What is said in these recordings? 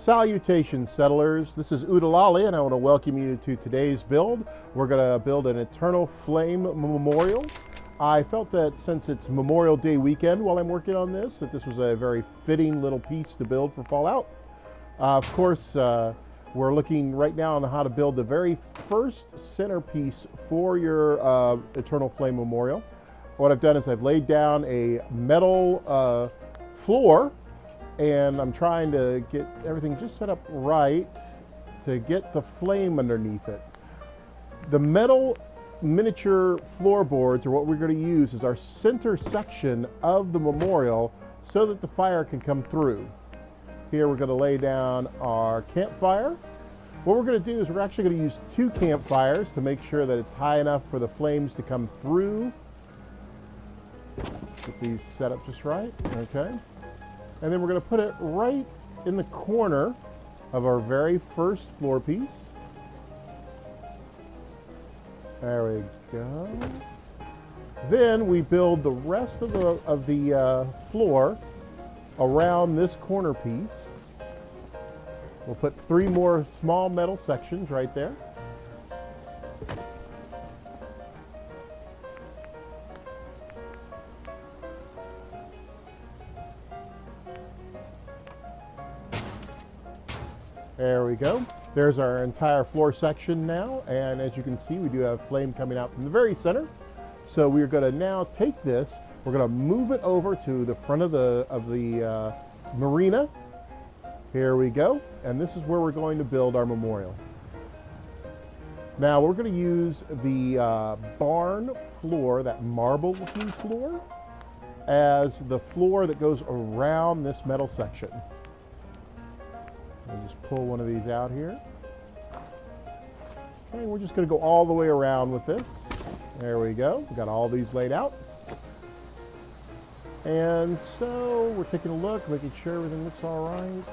Salutations, settlers. This is Oodilolly, and I want to welcome you to today's build. We're going to build an Eternal Flame memorial. I felt that since it's Memorial Day weekend while I'm working on this, that this was a very fitting little piece to build for Fallout. Of course, we're looking right now on how to build the very first centerpiece for your Eternal Flame memorial. What I've done is I've laid down a metal floor, and I'm trying to get everything just set up right to get the flame underneath it. The metal miniature floorboards are what we're going to use as our center section of the memorial so that the fire can come through. Here we're going to lay down our campfire. What we're going to do is we're actually going to use 2 campfires to make sure that it's high enough for the flames to come through. Get these set up just right, okay? And then we're going to put it right in the corner of our very first floor piece. There we go. Then we build the rest of the floor around this corner piece. We'll put 3 more small metal sections right there. There we go. There's our entire floor section now, and as you can see, we do have flame coming out from the very center. So we're going to now take this, we're going to move it over to the front of the marina. Here we go, and this is where we're going to build our memorial. Now we're going to use the barn floor, that marble-looking floor, as the floor that goes around this metal section. I'll just pull one of these out here. Okay, we're just going to go all the way around with this. There we go. We've got all these laid out. And so we're taking a look, making sure everything looks all right.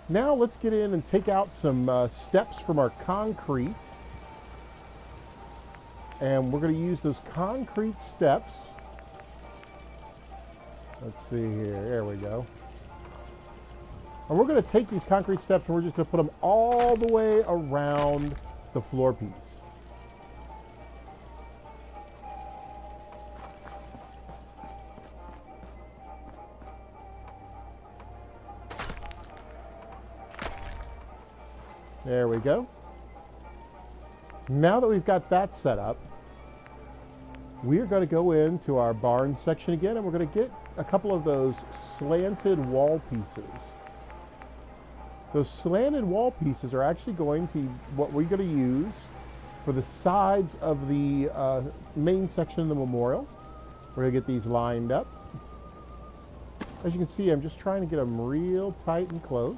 Now let's get in and take out some steps from our concrete. And we're going to use those concrete steps. Let's see here. There we go. And we're going to take these concrete steps and we're just going to put them all the way around the floor piece. There we go. Now that we've got that set up, we're going to go into our barn section again, and we're going to get a couple of those slanted wall pieces. Those slanted wall pieces are actually going to be what we're going to use for the sides of the main section of the memorial. We're going to get these lined up. As you can see, I'm just trying to get them real tight and close.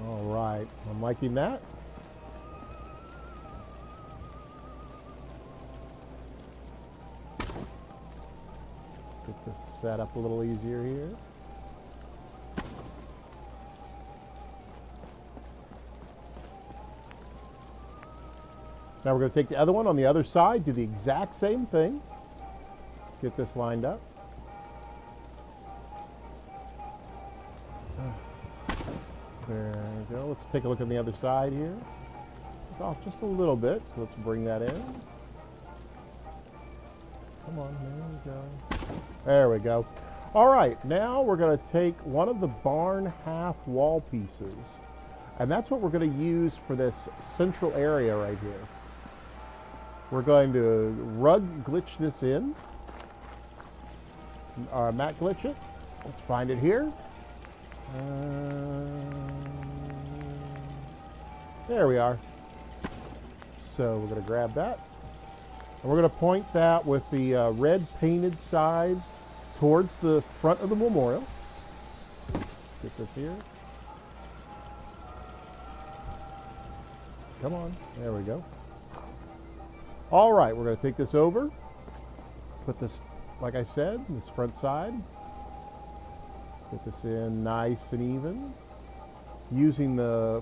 All right, I'm liking that. Get this set up a little easier here. Now we're going to take the other one on the other side, do the exact same thing. Get this lined up. There we go. Let's take a look on the other side here. It's off just a little bit, so let's bring that in. Come on, there we go. There we go. All right, now we're going to take one of the barn half wall pieces, and that's what we're going to use for this central area right here. We're going to rug glitch this in, or matte glitch it. Let's find it here. There we are. So we're going to grab that. And we're going to point that with the red painted side towards the front of the memorial. Get this here. Come on. There we go. All right, we're going to take this over, put this, like I said, this front side, get this in nice and even, using the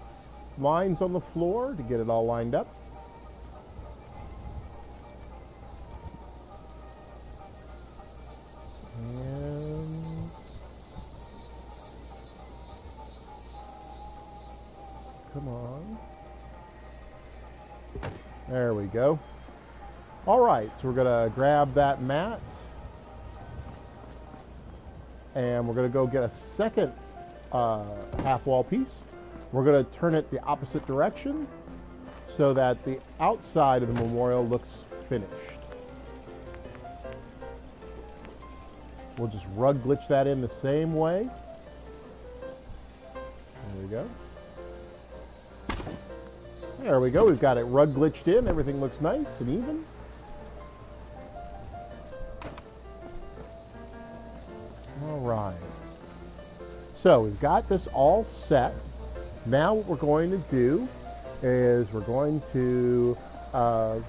lines on the floor to get it all lined up. And come on. There we go. All right, so we're going to grab that mat and we're going to go get a second half wall piece. We're going to turn it the opposite direction so that the outside of the memorial looks finished. We'll just rug glitch that in the same way. There we go. There we go. We've got it rug glitched in. Everything looks nice and even. All right. So we've got this all set. Now what we're going to do is we're going to we're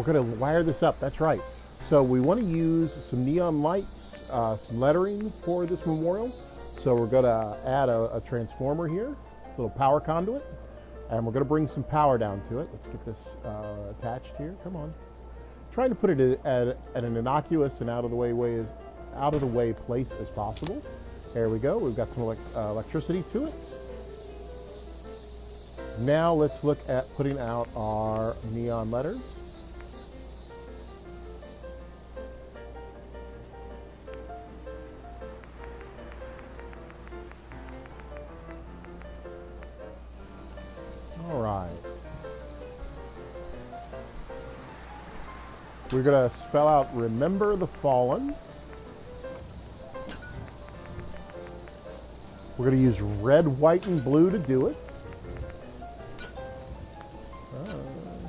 going to wire this up. That's right. So we want to use some neon lights, some lettering for this memorial. So we're going to add a transformer here, a little power conduit, and we're going to bring some power down to it. Let's get this attached here. Come on. Trying to put it at an innocuous and out of the way place as possible. There we go. We've got some electricity to it. Now let's look at putting out our neon letters. All right. We're going to spell out "Remember the Fallen." We're going to use red, white, and blue to do it.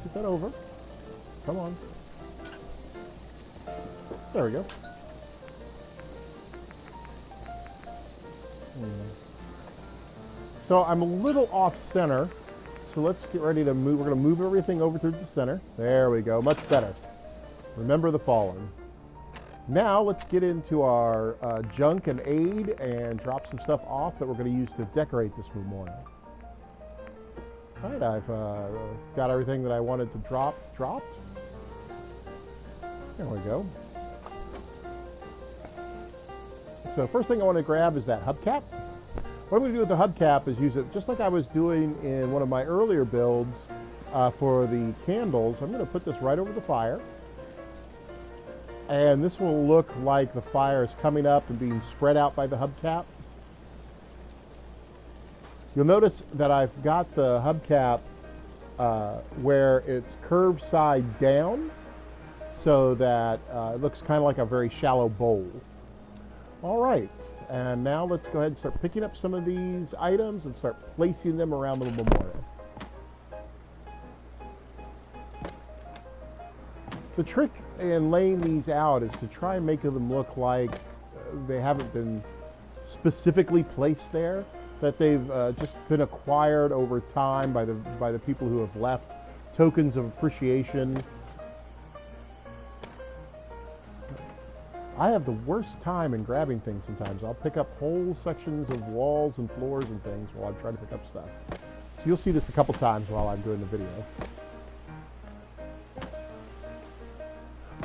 Get that over. Come on. There we go. So I'm a little off center. So let's get ready to move. We're going to move everything over to the center. There we go. Much better. Remember the Fallen. Now let's get into our junk and aid and drop some stuff off that we're going to use to decorate this memorial. All right, I've got everything that I wanted to drop dropped. There we go. So first thing I want to grab is that hubcap. What I'm going to do with the hubcap is use it just like I was doing in one of my earlier builds for the candles. I'm going to put this right over the fire. And this will look like the fire is coming up and being spread out by the hubcap. You'll notice that I've got the hubcap where it's curved side down so that it looks kind of like a very shallow bowl. All right, and now let's go ahead and start picking up some of these items and start placing them around the memorial. The trick in laying these out is to try and make them look like they haven't been specifically placed there, that they've just been acquired over time by the people who have left tokens of appreciation. I have the worst time in grabbing things sometimes. I'll pick up whole sections of walls and floors and things while I try to pick up stuff. So you'll see this a couple times while I'm doing the video.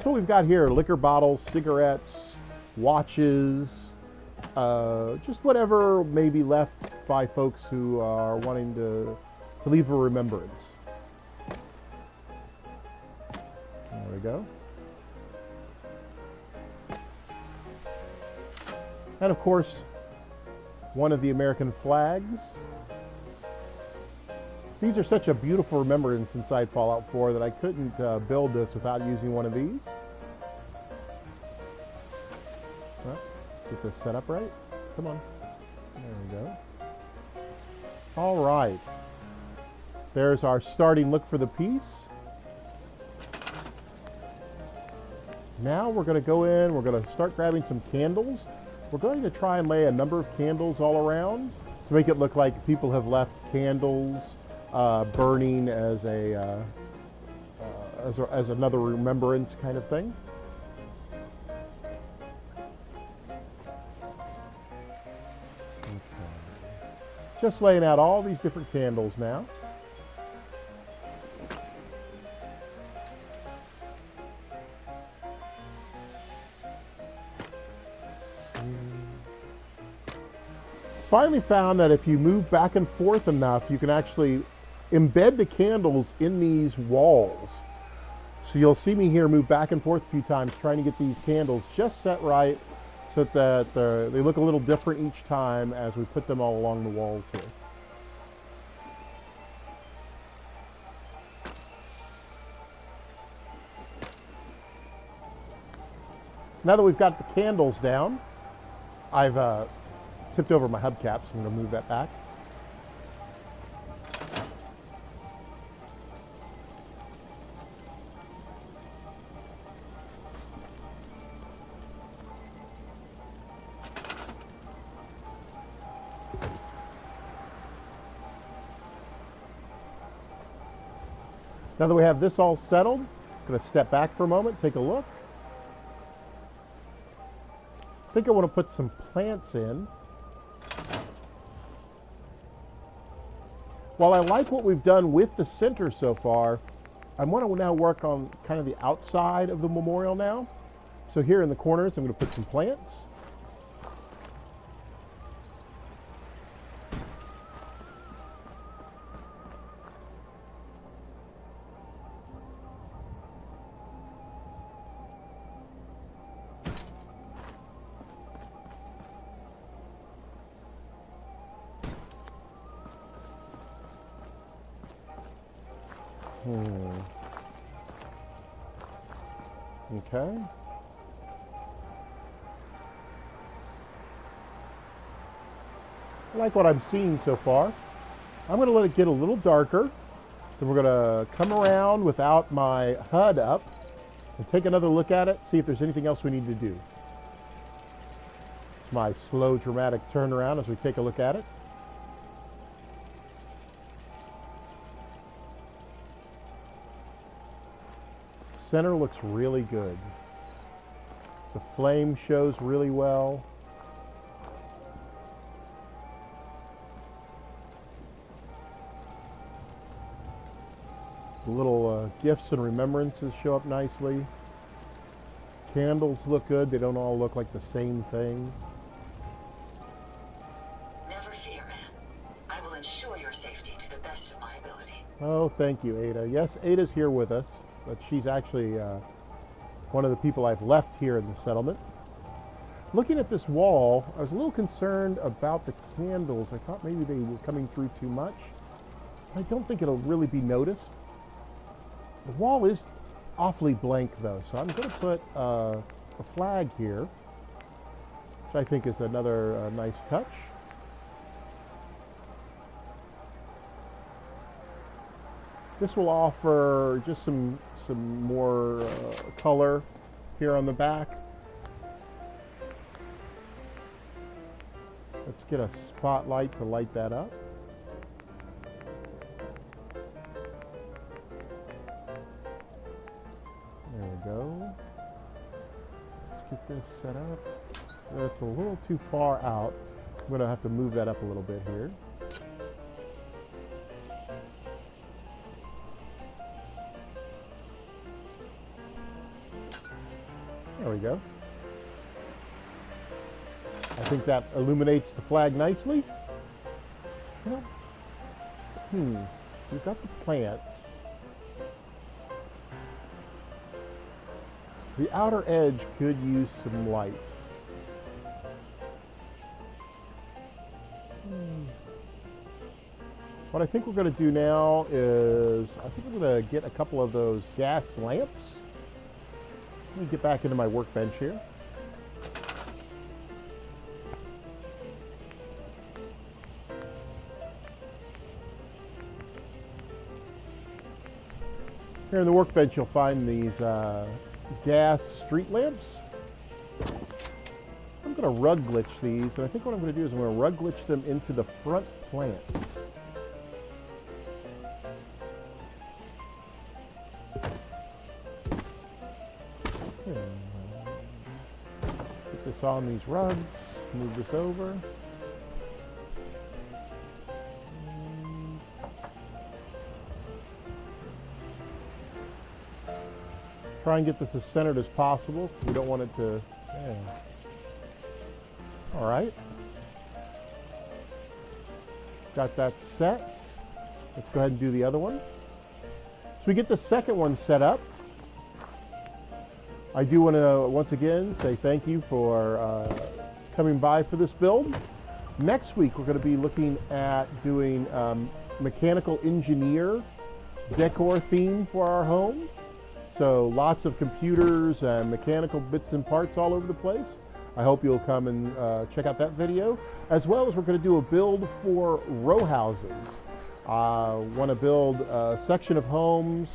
So we've got here liquor bottles, cigarettes, watches, just whatever may be left by folks who are wanting to leave a remembrance. There we go. And of course, one of the American flags. These are such a beautiful remembrance inside Fallout 4 that I couldn't build this without using one of these. Well, get this set up right. Come on. There we go. All right. There's our starting look for the piece. Now we're going to go in, we're going to start grabbing some candles. We're going to try and lay a number of candles all around to make it look like people have left candles burning as a as another remembrance kind of thing. Okay. Just laying out all these different candles now. Finally found that if you move back and forth enough, you can actually embed the candles in these walls. So you'll see me here move back and forth a few times trying to get these candles just set right so that they look a little different each time as we put them all along the walls here. Now that we've got the candles down, I've tipped over my hubcap, so I'm going to move that back. Now that we have this all settled, I'm going to step back for a moment, take a look. I think I want to put some plants in. While I like what we've done with the center so far, I want to now work on kind of the outside of the memorial now. So here in the corners, I'm going to put some plants. Okay. I like what I'm seeing so far. I'm going to let it get a little darker. Then we're going to come around without my HUD up and take another look at it, see if there's anything else we need to do. It's my slow, dramatic turnaround as we take a look at it. Center looks really good. The flame shows really well. The little gifts and remembrances show up nicely. Candles look good. They don't all look like the same thing. Never fear, man. I will ensure your safety to the best of my ability. Oh, thank you, Ada. Yes, Ada's here with us, but she's actually one of the people I've left here in the settlement. Looking at this wall, I was a little concerned about the candles. I thought maybe they were coming through too much. I don't think it'll really be noticed. The wall is awfully blank though, so I'm going to put a flag here, which I think is another nice touch. This will offer just some more color here on the back. Let's get a spotlight to light that up. There we go. Let's get this set up. That's a little too far out. I'm going to have to move that up a little bit here. There we go. I think that illuminates the flag nicely. Well, we've got the plants. The outer edge could use some light. What I think we're going to do now is, I think we're going to get a couple of those gas lamps. Let me get back into my workbench here. Here in the workbench you'll find these gas street lamps. I'm going to rug glitch these, and I think what I'm going to do is I'm going to rug glitch them into the front plant. on these rugs. Move this over. Try and get this as centered as possible. We don't want it to... Yeah. All right. Got that set. Let's go ahead and do the other one. So we get the second one set up. I do want to once again say thank you for coming by for this build. Next week we're going to be looking at doing mechanical engineer decor theme for our home. So lots of computers and mechanical bits and parts all over the place. I hope you'll come and check out that video. As well as we're going to do a build for row houses. Want to build a section of homes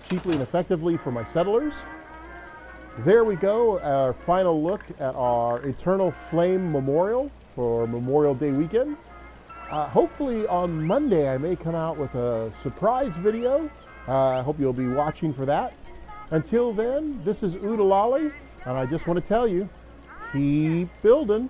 cheaply and effectively for my settlers. There we go, our final look at our Eternal Flame Memorial for Memorial Day weekend. Hopefully on Monday I may come out with a surprise video. I hope you'll be watching for that. Until then, this is Oodilolly, and I just want to tell you, keep building.